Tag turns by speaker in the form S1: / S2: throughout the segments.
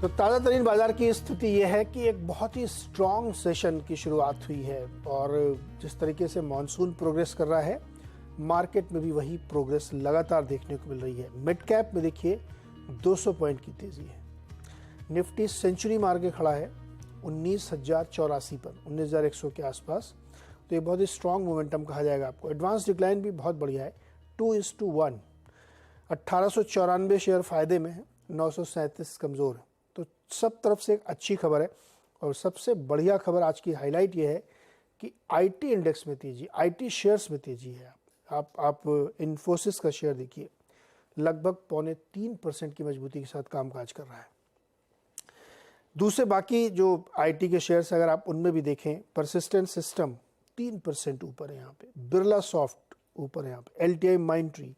S1: तो ताज़ा तरीन बाजार की स्थिति यह है कि एक बहुत ही स्ट्रॉन्ग सेशन की शुरुआत हुई है और जिस तरीके से मॉनसून प्रोग्रेस कर रहा है मार्केट में भी वही प्रोग्रेस लगातार देखने को मिल रही है। मिड कैप में देखिए 200 पॉइंट की तेजी है। निफ्टी सेंचुरी मार के खड़ा है 19,084 पर, 19,100 के आसपास। तो ये बहुत ही स्ट्रॉन्ग मोमेंटम कहा जाएगा आपको। एडवांस डिक्लाइन भी बहुत बढ़िया है, 2:1। 1894 शेयर फायदे में है, 937 कमज़ोर है। तो सब तरफ से एक अच्छी खबर है। और सबसे बढ़िया खबर आज की हाईलाइट ये है कि आईटी इंडेक्स में तेजी, आईटी शेयर्स में तेजी है। आप इन्फोसिस का शेयर देखिए, लगभग 3.25% की मजबूती के साथ कामकाज कर रहा है। दूसरे बाकी जो आईटी के शेयर्स अगर आप उनमें भी देखें, परसिस्टेंट सिस्टम 3% ऊपर है यहाँ पे, बिरला सॉफ्ट ऊपर है यहाँ पे, एलटीआई माइंट्री,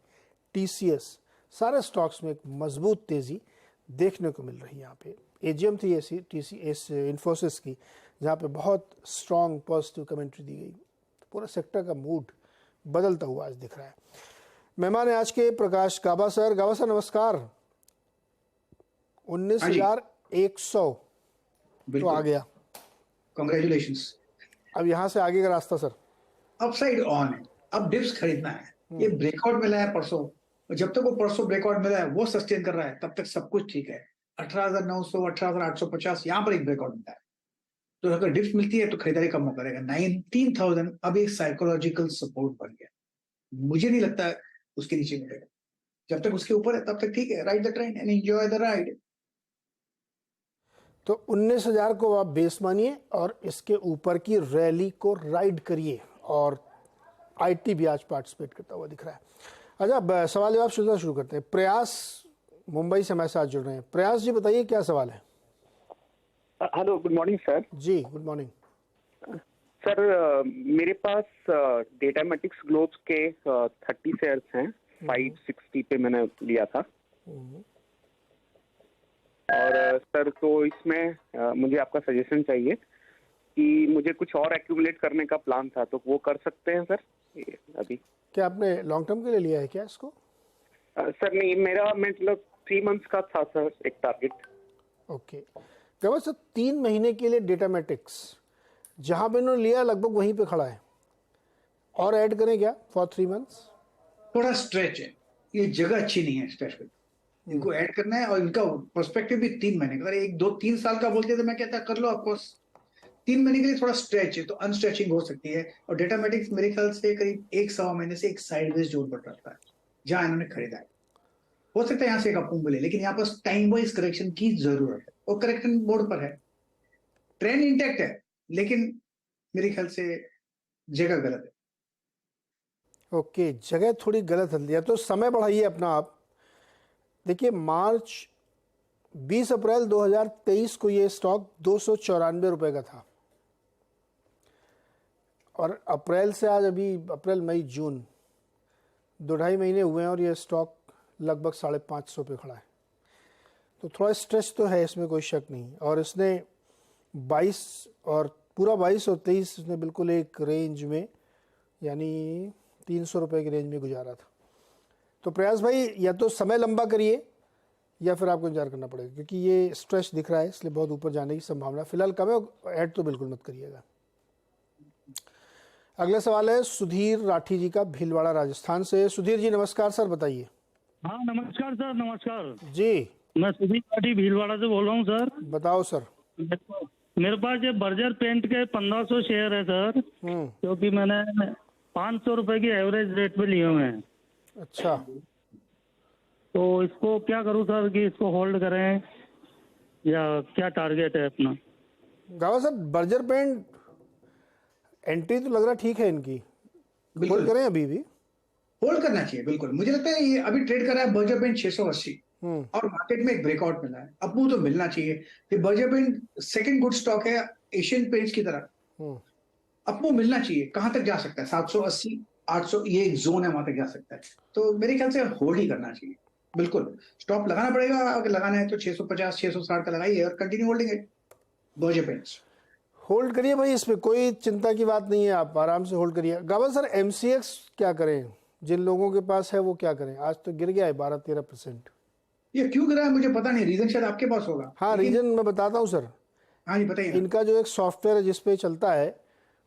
S1: टीसीएस, सारे स्टॉक्स में एक मजबूत तेजी देखने को मिल रही है। यहाँ पे एजीएम थी ऐसी टीसीएस इन्फोसिस की, जहाँ पे बहुत स्ट्रॉन्ग पॉजिटिव कमेंट्री दी गई। तो पूरा सेक्टर का मूड बदलता हुआ आज दिख रहा है। मेहमान है आज के प्रकाश गाबा सर। गाबा सर नमस्कार। 19,100 तो आ गया,
S2: कांग्रेचुलेशंस।
S1: अब यहाँ से आगे का रास्ता सर
S2: अपसाइड ऑन है, अब डिप्स खरीदना है। ये ब्रेकआउट मिला है परसों, जब तक वो परसों ब्रेकआउट मिला है वो सस्टेन कर रहा है तब तक सब कुछ ठीक है। 18,900, 18,850 यहाँ पर एक ब्रेकआउट मिलता है, तो अगर डिप्स मिलती है तो खरीदारी कम करेगा। 19,000 अब एक साइकोलॉजिकल सपोर्ट बन गया, मुझे नहीं लगता उसके नीचे मिलेगा। जब तक उसके ऊपर है तब तक ठीक है, ride the train and enjoy the ride.
S1: तो 19,000 को आप बेस मानिए और इसके ऊपर की रैली को राइड करिए। और आईटी भी आज पार्टिसिपेट करता हुआ दिख रहा है। अच्छा, अब सवाल जवाब शुरू करते हैं। प्रयास मुंबई से हमारे साथ जुड़ रहे हैं। प्रयास जी बताइए क्या सवाल है।
S3: Hello, good morning sir.
S1: जी गुड मॉर्निंग
S3: सर, मेरे पास डेटामेटिक्स ग्लोब्स के 30 शेयर्स हैं, 560 पे मैंने लिया था। और सर तो इसमें मुझे आपका सजेशन चाहिए कि मुझे कुछ और एक्यूमुलेट करने का प्लान था, तो वो कर सकते हैं सर अभी?
S1: क्या आपने लॉन्ग टर्म के लिए लिया है क्या इसको?
S3: सर नहीं, मेरा मतलब 3 मंथ्स का था सर एक टारगेट।
S1: ओके गवा सर, 3 महीने के लिए डेटामेटिक्स जहां पे इन्होंने लिया लगभग वहीं पे खड़ा है, और ऐड करें क्या फॉर 3 मंथ्स?
S2: थोड़ा स्ट्रेच है, ये जगह अच्छी नहीं है स्ट्रेच पे, इनको ऐड करना है। और इनका पर्सपेक्टिव भी 3 महीने का, अगर 1-2-3 साल का बोलते तो मैं कहता कर लो ऑफकोर्स। 3 महीने के लिए थोड़ा स्ट्रेच है, तो अनस्ट्रेचिंग हो सकती है। और डेटामेटिक्स मेरे ख्याल से करीब 1-1.25 महीने से एक साइडवेज जोन पर रहता है जहां इन्होंने खरीदा है। हो सकता है यहाँ से एक अप मिले, लेकिन यहाँ पर टाइम वाइज करेक्शन की जरूरत है और करेक्शन बोर्ड पर है। ट्रेंड इंटैक्ट है, लेकिन मेरे ख्याल से जगह गलत है।
S1: ओके, जगह थोड़ी गलत हल दिया, तो समय बढ़ाइए अपना आप। देखिए मार्च 20 अप्रैल 2023 को ये स्टॉक 294 रुपए का था, और अप्रैल से आज अभी अप्रैल मई जून 2-2.5 महीने हुए हैं और ये स्टॉक लगभग 550 पे खड़ा है। तो थोड़ा स्ट्रेस तो है, इसमें कोई शक नहीं। और इसने 22 और पूरा 22 और 23 इसने बिल्कुल एक रेंज में, यानी 300 रुपये की रेंज में गुजारा था। तो प्रयास भाई या तो समय लंबा करिए या फिर आपको इंतजार करना पड़ेगा, क्योंकि ये स्ट्रेस दिख रहा है, इसलिए बहुत ऊपर जाने की संभावना फिलहाल कम है। ऐड तो बिल्कुल मत करिएगा। अगला सवाल है सुधीर राठी जी का, भीलवाड़ा राजस्थान से। सुधीर जी नमस्कार सर, बताइए।
S4: हाँ नमस्कार सर, नमस्कार
S1: जी
S4: मैं सुधीर राठी भीलवाड़ा से बोल रहा हूँ सर।
S1: बताओ सर।
S4: मेरे पास ये बर्जर पेंट के 1500 शेयर है सर, क्योंकि मैंने 500 रुपए की एवरेज रेट पे लिए हुए हैं।
S1: अच्छा,
S4: तो इसको क्या करूँ सर, कि इसको होल्ड करें या क्या टारगेट है अपना?
S1: गावा सर, बर्जर पेंट एंट्री तो लग रहा ठीक है इनकी, होल्ड करें अभी भी?
S2: होल्ड करना चाहिए बिल्कुल। मुझे लगता है ये अभी ट्रेड कर रहा है बर्जर पेंट 680 और मार्केट में एक ब्रेकआउट मिला है, अब वो तो मिलना चाहिए। ये Berger paint second good stock है एशियन पेंट्स की तरह, अब वो मिलना चाहिए। कहां तक जा सकता है? 780, 800, ये एक जोन है, वहां तक जा सकता है। तो मेरे ख्याल से होल्ड ही करना चाहिए बिल्कुल। स्टॉप लगाना पड़ेगा, अगर लगाना है तो 650, 660 का लगाइए और कंटिन्यू होल्डिंग है बर्जर पेंट्स।
S1: होल्ड करिए भाई, इसमें कोई चिंता की बात नहीं है, आप आराम से होल्ड करिए। गावा सर, एमसीएक्स क्या करें? जिन लोगों के पास है वो क्या करें? आज तो गिर गया है 12-13%।
S2: ये क्यों गिरा है मुझे पता नहीं, रीजन शायद आपके पास होगा।
S1: हाँ, रीजन मैं बताता हूँ सर।
S2: हाँ जी बताइए ना।
S1: इनका जो एक सॉफ्टवेयर है जिसपे चलता है,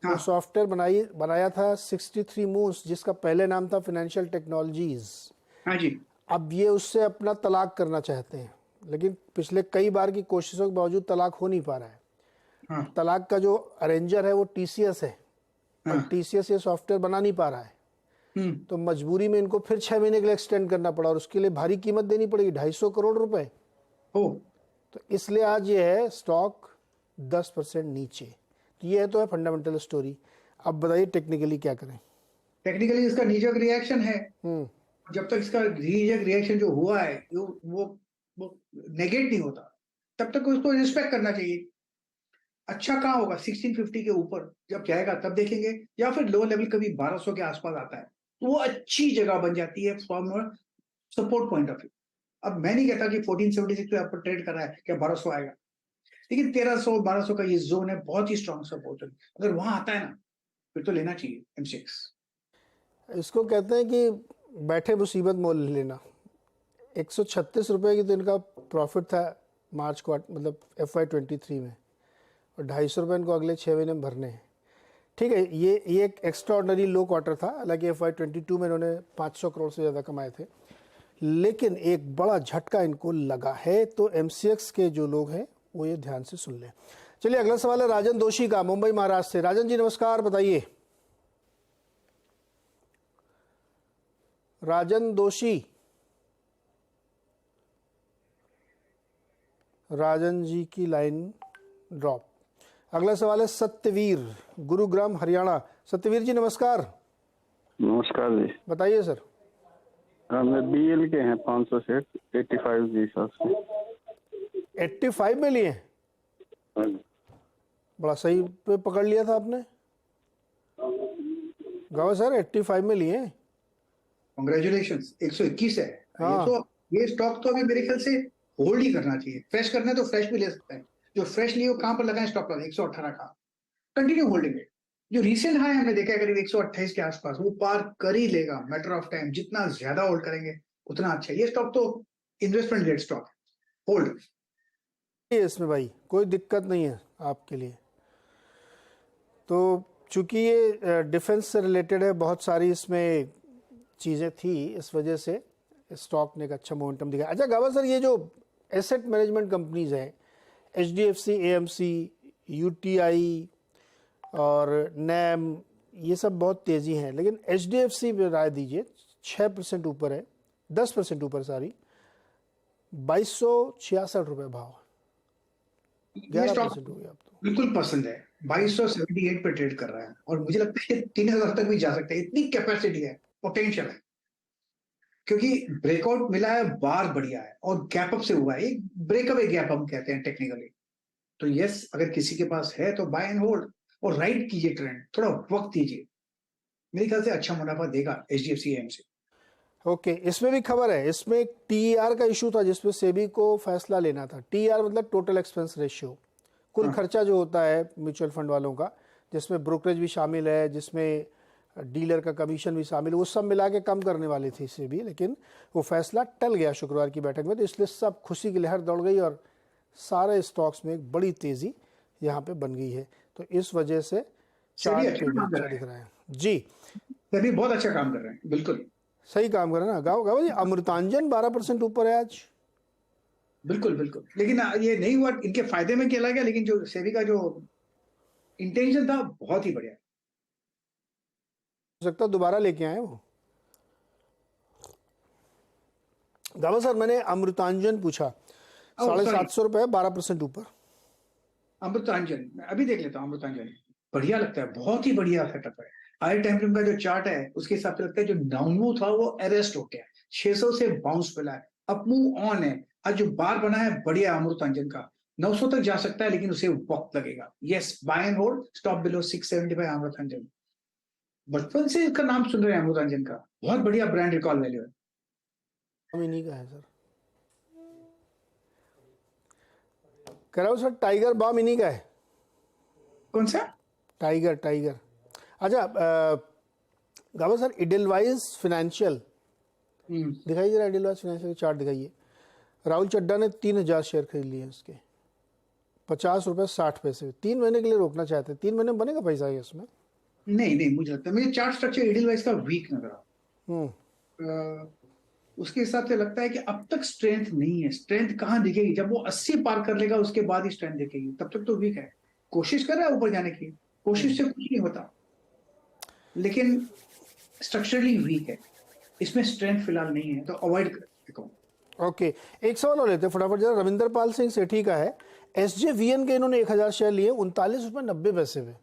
S1: वो
S2: हाँ।
S1: सॉफ्टवेयर बनाया था 63 मूव्स, जिसका पहले नाम था फाइनेंशियल टेक्नोलॉजीज।
S2: हाँ जी।
S1: अब ये उससे अपना तलाक करना चाहते हैं, लेकिन पिछले कई बार की कोशिशों के बावजूद तलाक हो नहीं पा रहा है।
S2: हाँ
S1: तलाक का जो अरेंजर है वो टीसीएस है, और
S2: हाँ।
S1: टीसीएस ये सॉफ्टवेयर बना नहीं पा रहा है।
S2: हम्म।
S1: तो मजबूरी में इनको फिर 6 महीने के लिए एक्सटेंड करना पड़ा, और उसके लिए भारी कीमत देनी पड़ेगी, 250 करोड़ रुपए।
S2: ओ।
S1: तो इसलिए आज ये है स्टॉक 10% नीचे। तो ये तो है फंडामेंटल स्टोरी। अब बताइए टेक्निकली क्या करें।
S2: टेक्निकली इसका नीजक रिएक्शन है। जब तक इसका नीजक रिएक्शन जो हुआ है वो नेगेट नहीं होता, तब तक उसको रिस्पेक्ट करना चाहिए। अच्छा कहाँ होगा 1650 के ऊपर जब जाएगा तब देखेंगे, या फिर लो लेवल कभी 1200 के आसपास आता है तो वो अच्छी जगह बन जाती है from support point of view. अब मैं नहीं कहता कि 1476 पे आप ट्रेड कर रहा है क्या 1200 आएगा, लेकिन 1300 1200 का ये जोन है, बहुत ही स्ट्रॉन्ग सपोर्ट है। अगर वहां आता है ना फिर तो लेना चाहिए M6।
S1: इसको कहते हैं कि बैठे मुसीबत मोल लेना। 136 रुपए की तो इनका प्रॉफिट था मार्च क्वार्टर, मतलब FY23 में, और 250 रुपये इनको अगले 6 महीने में भरने हैं। ठीक है, ये एक एक्स्ट्रा ऑर्डनरी लो क्वार्टर था, हालांकि FY22 में इन्होंने 500 करोड़ से ज़्यादा कमाए थे, लेकिन एक बड़ा झटका इनको लगा है। तो MCX के जो लोग हैं वो ये ध्यान से सुन लें। चलिए अगला सवाल है राजन दोषी का, मुंबई महाराष्ट्र से। राजन जी नमस्कार, बताइए। राजन दोषी, राजन जी की लाइन ड्रॉप। अगला सवाल है सत्यवीर, गुरुग्राम हरियाणा। सत्यवीर जी नमस्कार।
S5: नमस्कार जी।
S1: बताइए सर।
S5: मैं BL के हैं 500 से 85 के हिसाब से।
S1: 85 में लिए? बड़ा सही पे पकड़ लिया था आपने। गाँव सर 85 में लिए।
S2: कांग्रेचुलेशंस। 121 है।
S1: हाँ।
S2: ये स्टॉक तो अभी मेरे ख्याल से होल्ड ही करना चाहिए। फ्रेश करना है तो फ्रेश भी ले सकते हैं। जो फ्रेश लिए कहां पर लगाए स्टॉप लॉस 118 का, कंटिन्यू होल्डिंग है। जो रीसेंट हाई हमने देखा है करीब 128 के आसपास, वो पार कर ही लेगा, मैटर ऑफ टाइम। जितना ज्यादा होल्ड करेंगे उतना अच्छा है। ये स्टॉक तो इन्वेस्टमेंट ग्रेड स्टॉक है, होल्ड।
S1: इसमें भाई कोई दिक्कत नहीं है आपके लिए। तो चूंकि ये डिफेंस से रिलेटेड है, बहुत सारी इसमें चीज़ें थी, इस वजह से स्टॉक ने एक अच्छा मोमेंटम दिखाया। अच्छा गावा सर, ये जो एसेट मैनेजमेंट कंपनीज हैं, HDFC, AMC, UTI और NAM, ये सब बहुत तेज़ी हैं, लेकिन HDFC पे राय दीजिए। 6% ऊपर है, 10% ऊपर, सॉरी, 2266 रुपये भाव, 11% हो गया अब तो।
S2: बिल्कुल पसंद है। 2278 पे ट्रेड कर रहा है, और मुझे लगता है 3000 तक भी जा सकता है। इतनी कैपेसिटी है, पोटेंशियल है, क्योंकि ब्रेकआउट मिला है, बार बढ़िया है, और गैप अप से हुआ है। एक ब्रेकअप गैप हम कहते हैं टेक्निकली। तो यस, अगर किसी के पास है तो बाय एंड होल्ड, और राइड कीजिए ट्रेंड, थोड़ा वक्त दीजिए। मेरे ख्याल से अच्छा मुनाफा देगा HDFC AMC।
S1: ओके, इसमें भी खबर है। इसमें एक TER का इशू था जिसपे सेबी को फैसला लेना था। TER मतलब टोटल एक्सपेंस रेशियो, कुल खर्चा जो होता है म्यूचुअल फंड वालों का, जिसमें ब्रोकरेज भी शामिल है, जिसमें डीलर का कमीशन भी शामिल है, वो सब मिला के कम करने वाली थी सेबी, लेकिन वो फैसला टल गया शुक्रवार की बैठक में। तो इसलिए सब खुशी की लहर दौड़ गई और सारे स्टॉक्स में एक बड़ी तेजी यहाँ पे बन गई है। तो इस वजह से चार्ट पे भी अच्छा दिख रहा है जी।
S2: सेबी बहुत अच्छा काम कर रहे हैं, बिल्कुल
S1: सही काम कर रहे हैं ना। गाँव जी, अमृतांजन 12% ऊपर है आज।
S2: बिल्कुल बिल्कुल, लेकिन ये नहीं हुआ इनके फायदे में खेला गया, लेकिन जो सेबी का जो इंटेंशन था बहुत ही बढ़िया।
S1: हो सकता है दोबारा लेके आए वो। गावा सर, मैंने अमृतांजन पूछा, 750 रुपए, 12% ऊपर।
S2: अमृतांजन मैं अभी देख लेता हूँ। अमृतांजन बढ़िया लगता है, बहुत ही बढ़िया सेटअप है। हाई टाइम फ्रेम का जो चार्ट है उसके हिसाब से लगता है जो डाउनमूव था वो अरेस्ट हो गया है, 600 से बाउंस मिला है, अप मूव ऑन है। आज जो बार बना है बढ़िया अमृतांजन का, 900 तक जा सकता है, लेकिन उसे वक्त लगेगा। Yes, buy and hold, stop below 675 Amrutanjan. बचपन से इसका नाम सुन रहे हैं अमृतांजन का, बहुत बढ़िया ब्रांड रिकॉल वैल्यू है।
S1: इन्हीं का है सर। कह रहा हूँ सर, टाइगर बाम इन्हीं का है।
S2: कौन सा?
S1: टाइगर। अच्छा गावा सर, इडेलवाइज फाइनेंशियल दिखाइए जरा, इडेलवाइज फाइनेंशियल चार्ट दिखाइए। राहुल चड्डा ने 3,000 शेयर खरीद लिए उसके, 50 रुपये 60 पैसे। 3 महीने के लिए रोकना चाहते हैं, 3 महीने में बनेगा पैसा ये इसमें?
S2: नहीं नहीं, मुझे लगता है, मुझे चार्ट स्ट्रक्चर एडिलवाइज का वीक नजर आ उसके हिसाब से लगता है कि अब तक स्ट्रेंथ नहीं है। स्ट्रेंथ कहाँ दिखेगी? जब वो 80 पार कर लेगा उसके बाद ही स्ट्रेंथ दिखेगी, तब तक तो वीक है। कोशिश कर रहा है ऊपर जाने की, कोशिश से कुछ नहीं होता, लेकिन स्ट्रक्चरली वीक है, इसमें स्ट्रेंथ फिलहाल नहीं है, तो अवॉइड करो।
S1: ओके, एक सवाल और लेते हैं फटाफट जरा। रविंदर पाल सिंह सेठी का है, SJVN के इन्होंने 1,000 शेयर लिए 39 रुपये 90 पैसे में,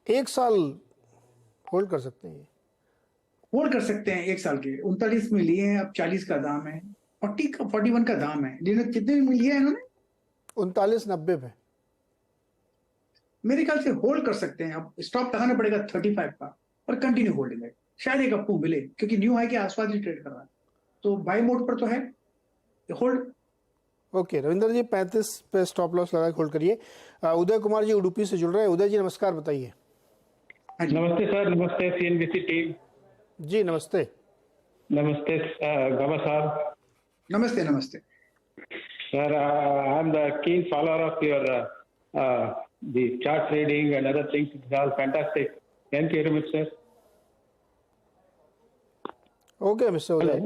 S1: 1 साल होल्ड कर सकते हैं?
S2: होल्ड कर सकते हैं 1 साल के। 39 में लिए हैं, अब 40 का दाम है, 41 का दाम है। कितने में लिया है इन्होंने?
S1: 39.90 पे।
S2: मेरे ख्याल से होल्ड कर सकते हैं। अब स्टॉप लगाना पड़ेगा 35 का और कंटिन्यू होल्डिंग है, शायद एक अप्पू मिले क्योंकि न्यू हाई के आसपास ही ट्रेड कर रहा है, तो बाय मोड पर तो है, होल्ड।
S1: ओके रविंदर जी, 35 पे स्टॉप लॉस लगा के होल्ड करिए। उदय कुमार जी उडुपी से जुड़ रहे हैं। उदय जी नमस्कार, बताइए।
S6: नमस्ते सर, नमस्ते CNBC टीम।
S1: जी नमस्ते।
S6: नमस्ते गवा साहब।
S2: नमस्ते नमस्ते
S6: sir, I am the keen follower of your the chart trading and other things. It's all fantastic. Thank you very much sir.
S1: Okay mister Uday,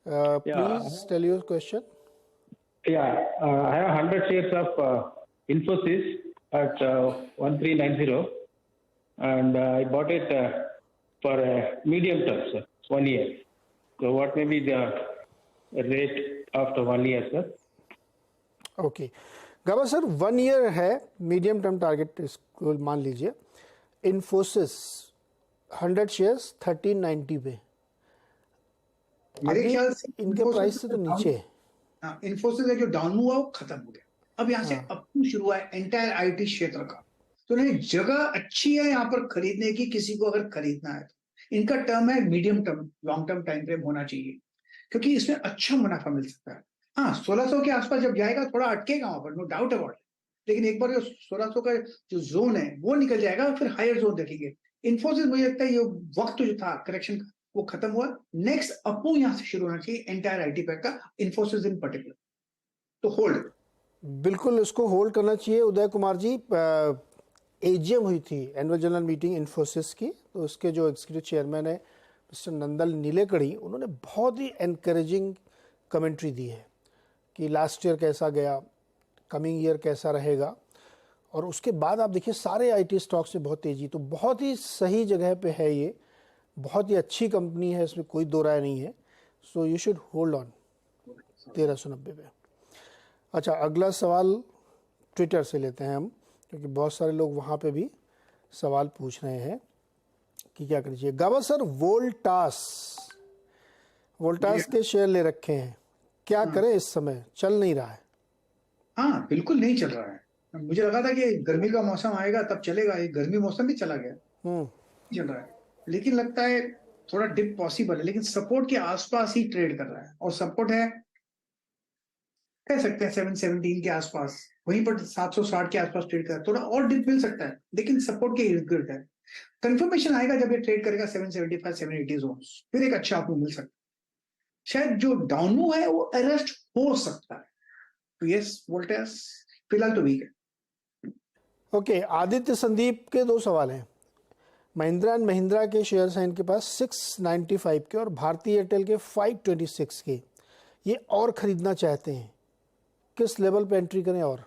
S1: please tell your question.
S6: Yeah, I have 100 shares of Infosys at 1390, and I bought it for a medium term, sir, 1 year. So what may be the rate after 1 year, sir?
S1: Okay गवा sir, 1 year है medium term target, इसको मान लीजिए। Infosys 100 shares 1390 पे,
S2: मेरे
S1: अभी
S2: ख्याल से
S1: इनके प्राइस से तो नीचे है।
S2: इन्फोसिस है जो डाउन हुआ वो खत्म हो गया, अब यहाँ से अप शुरू हुआ है एंटायर IT क्षेत्र का। तो नहीं, जगह अच्छी है यहाँ पर खरीदने की, किसी को अगर खरीदना है तो। इनका टर्म है medium term, long term time frame होना चाहिए, क्योंकि इसमें अच्छा मुनाफा मिल सकता है। हाँ, 1600 के आसपास जब जाएगा थोड़ा अटकेगा वहां पर, नो डाउट अबाउट, लेकिन एक बार जो 1600 का जो जोन है वो निकल जाएगा, फिर हायर जोन देखेंगे। इन्फोसिस मुझे लगता है ये वक्त जो था करेक्शन का वो खत्म हुआ, नेक्स्ट अपू यहाँ से शुरू होना चाहिए एंटायर IT पैक का, इन्फोसिस इन पर्टिकुलर, तो होल्ड।
S1: बिल्कुल इसको होल्ड करना चाहिए। उदय कुमार जी, AGM हुई थी, एनुअल जनरल मीटिंग इन्फोसिस की, तो उसके जो एग्जीक्यूटिव चेयरमैन है मिस्टर नंदल नीलेकड़ी, उन्होंने बहुत ही एनकरेजिंग कमेंट्री दी है कि लास्ट ईयर कैसा गया, कमिंग ईयर कैसा रहेगा, और उसके बाद आप देखिए सारे IT स्टॉक्स में बहुत तेज़ी, तो बहुत ही सही जगह पे है ये, बहुत ही अच्छी कंपनी है, इसमें कोई दो राय नहीं है। So you should hold on 1390 पे। अच्छा, अगला सवाल ट्विटर से लेते हैं हम, क्योंकि बहुत सारे लोग वहाँ पे भी सवाल पूछ रहे हैं कि क्या करिए। गावा सर, वोल्टास के शेयर ले रखे हैं, क्या करें? इस समय चल नहीं रहा है।
S2: हाँ बिल्कुल नहीं चल रहा है। मुझे लगा था कि गर्मी का मौसम आएगा तब चलेगा, ये गर्मी मौसम भी चला गया, चल रहा है। लेकिन लगता है थोड़ा डिप पॉसिबल है, लेकिन सपोर्ट के आसपास ही ट्रेड कर रहा है, और सपोर्ट है कह सकते हैं 717 के आसपास, वहीं पर 760 के आसपास ट्रेड कर रहा है। थोड़ा और डिप मिल सकता है, लेकिन सपोर्ट के इर्द गिर्द है। कंफर्मेशन आएगा जब ये ट्रेड करेगा 775 780 जोन, फिर एक अच्छा आपको मिल सकता है। शायद जो डाउन मूव है वो अरेस्ट हो सकता है। तो यस, वोल्टास फिलहाल तो वीक है।
S1: ओके, आदित्य संदीप के 2 सवाल हैं। महिंद्रा एंड महिंद्रा के शेयर्स हैं इनके पास 695 के, और भारतीय एयरटेल के 526 के। ये और खरीदना चाहते हैं, किस लेवल पे एंट्री करें? और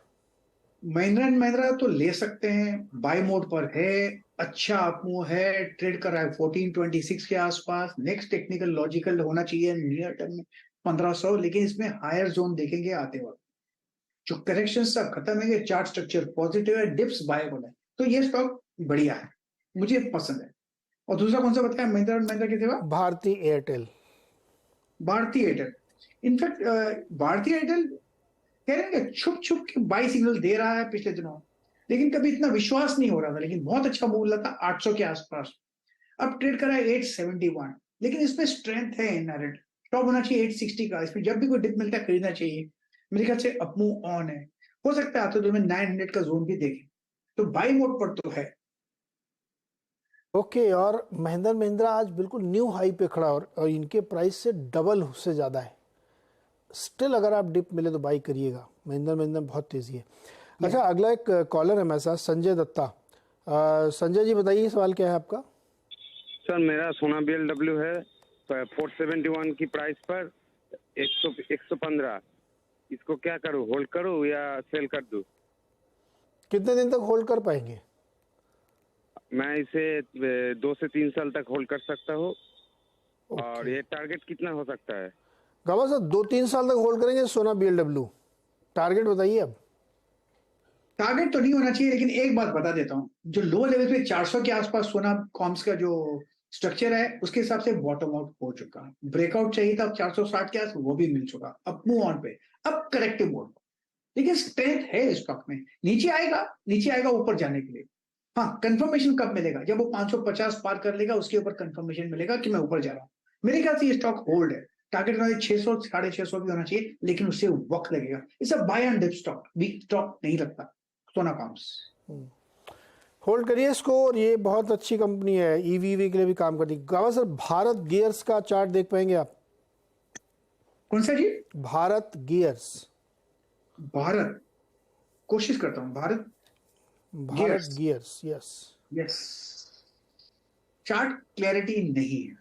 S2: महिंद्रा एंड महिंद्रा तो ले सकते हैं, बाय मोड पर है, अच्छा अपमूव है, ट्रेड कर रहा है 1426 के आसपास। नेक्स्ट टेक्निकल लॉजिकल होना चाहिए नियर टर्म में 1500, लेकिन इसमें हायर जोन देखेंगे आते वक्त। जो करेक्शन सब खत्म है, चार्ट स्ट्रक्चर पॉजिटिव है, डिप्स बायबल है, तो ये स्टॉक बढ़िया है, मुझे पसंद है। और दूसरा कौन सा बताया महिंद्रा एंड महिंद्रा के सिवा?
S1: भारतीय एयरटेल।
S2: भारतीय एयरटेल, इनफैक्ट भारतीय एयरटेल कह रहे हैं कि छुप छुप के बाई सिग्नल दे रहा है पिछले दिनों, लेकिन कभी इतना विश्वास नहीं हो रहा था, लेकिन बहुत अच्छा मूव लगा 800 के आसपास। अब ट्रेड करा है 871, लेकिन इसमें स्ट्रेंथ है इनहेरेंट, टॉप होना चाहिए 860 का। इसमें जब भी कोई डिप मिलता है खरीदना चाहिए, मेरे ख्याल से अपमूव ऑन है। हो सकता है आते दिन में 900 का जोन भी देखें, तो बाई मोड पर तो है।
S1: ओके, और महिंद्रा आज बिल्कुल न्यू हाई पे खड़ा, और इनके प्राइस से डबल से ज़्यादा है, स्टिल अगर आप डिप मिले तो बाई करिएगा। महिंद्रा में बहुत तेज़ी है। अच्छा, अगला एक कॉलर है मेरे साथ, संजय दत्ता। संजय जी बताइए, सवाल क्या है आपका?
S7: सर मेरा सोना BMW है 471 की प्राइस पर 115। इसको क्या करूं, होल्ड करूं या सेल कर दूं?
S1: कितने दिन तक होल्ड कर पाएंगे?
S7: मैं इसे 2 से 3 साल तक होल्ड कर सकता हूं। और ये टारगेट कितना हो सकता है?
S1: गावा साहब 2-3 साल तक होल्ड करेंगे सोना BMW। टारगेट बताइए अब।
S2: टारगेट तो नहीं होना चाहिए, लेकिन एक बात बता देता हूँ, जो लो लेवल पे 400 के आसपास सोना कॉम्स का जो स्ट्रक्चर है उसके हिसाब से बॉटम आउट हो चुका है। ब्रेकआउट चाहिए था, अब 460 के आसपास वो भी मिल चुका। अब मूव ऑन पे, अब करेक्टिव मोड। लेकिन स्ट्रेंथ है स्टॉक में, नीचे आएगा ऊपर जाने के लिए। हाँ, कंफर्मेशन कब मिलेगा? जब वो 550 पार कर लेगा, उसके ऊपर कंफर्मेशन मिलेगा कि मैं ऊपर जा रहा हूँ। मेरे ख्याल से ये स्टॉक होल्ड है। टारगेट 600 650 भी होना चाहिए, लेकिन उससे वक्त लगेगा। It's a buy and dip stock, weak stock नहीं लगता सोना कॉम्स।
S1: होल्ड करिए इसको, और ये बहुत अच्छी कंपनी है, ईवी के लिए भी काम करती है। गावा सर, भारत गियर्स का चार्ट देख पाएंगे आप?
S2: कौन सा जी?
S1: भारत गियर्स।
S2: भारत, कोशिश करता हूं। Bharat
S1: gears,
S2: yes. Chart clarity नहीं है,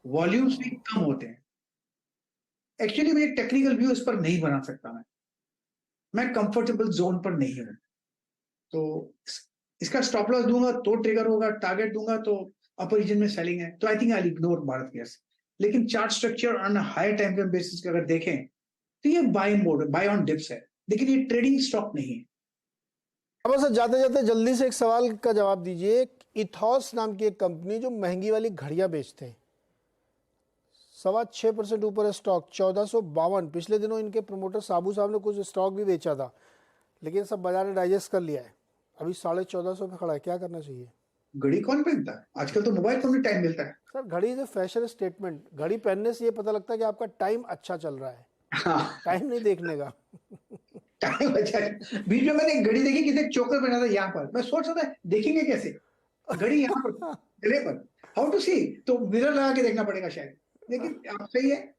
S2: वॉल्यूम्स भी कम होते हैं। एक्चुअली मैं टेक्निकल व्यू इस पर नहीं बना सकता। मैं कंफर्टेबल जोन पर नहीं हूं, तो इसका स्टॉप लॉस दूंगा तो ट्रिगर होगा, टारगेट दूंगा तो अपर रीजन में सेलिंग है, तो I think I ignore Bharat gas. लेकिन chart structure on higher time frame basis अगर देखें तो ये buy mode, buy on dips है, लेकिन ये ट्रेडिंग स्टॉक नहीं है।
S1: अब सर जाते जाते जल्दी से एक सवाल का जवाब दीजिए। इथॉस नाम की एक कंपनी जो महंगी वाली घड़ियां बेचते हैं, 6.25% ऊपर है स्टॉक, 1452। पिछले दिनों इनके प्रमोटर साबू साहब ने कुछ स्टॉक भी बेचा था, लेकिन सब बाजार ने डाइजेस्ट कर लिया है। अभी 1450 पे खड़ा है, क्या करना चाहिए?
S2: घड़ी कौन पहनता है आजकल? तो मोबाइल फोन में टाइम मिलता है।
S1: सर घड़ी से फैशन स्टेटमेंट, घड़ी पहनने से ये पता लगता है कि आपका टाइम अच्छा चल रहा है,
S2: हाँ,
S1: टाइम नहीं देखने का।
S2: टाइम अच्छा है। बीच में मैंने एक घड़ी देखी, किसी चोकर पहना था यहाँ पर। मैं सोच रहा था देखेंगे कैसे घड़ी यहाँ पर गले पर, हाउ टू सी, तो मिरर लगा के देखना पड़ेगा शायद। लेकिन आप सही है।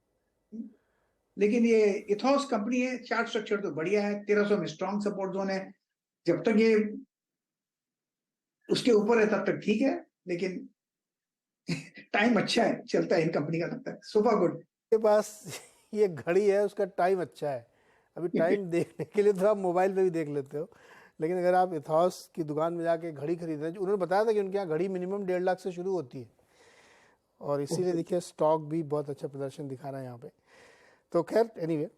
S2: लेकिन ये इथॉस कंपनी है, चार्ट स्ट्रक्चर तो बढ़िया है, 1300 में स्ट्रॉन्ग सपोर्ट जोन है। जब तक ये उसके ऊपर है तब तक ठीक है, लेकिन टाइम अच्छा है, चलता है इन कंपनी का, लगता है सुपर गुड।
S1: के पास ये घड़ी है, उसका टाइम अच्छा है। अभी टाइम देखने के लिए तो आप मोबाइल पे भी देख लेते हो, लेकिन अगर आप इथॉस की दुकान में जाके घड़ी खरीद रहे हैं, उन्होंने बताया था कि उनके यहाँ घड़ी मिनिमम 1.5 लाख से शुरू होती है, और इसीलिए देखिए स्टॉक भी बहुत अच्छा प्रदर्शन दिखा रहा है यहाँ पे। तो खैर एनीवे,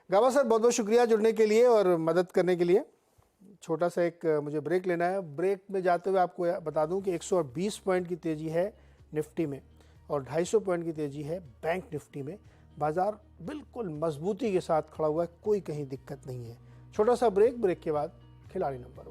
S1: गावा सर बहुत बहुत शुक्रिया जुड़ने के लिए और मदद करने के लिए। छोटा सा एक मुझे ब्रेक लेना है। ब्रेक में जाते हुए आपको बता दूं कि 120 पॉइंट की तेज़ी है निफ्टी में और 250 पॉइंट की तेज़ी है बैंक निफ्टी में। बाजार बिल्कुल मजबूती के साथ खड़ा हुआ है, कोई कहीं दिक्कत नहीं है। छोटा सा ब्रेक के बाद खिलाड़ी नंबर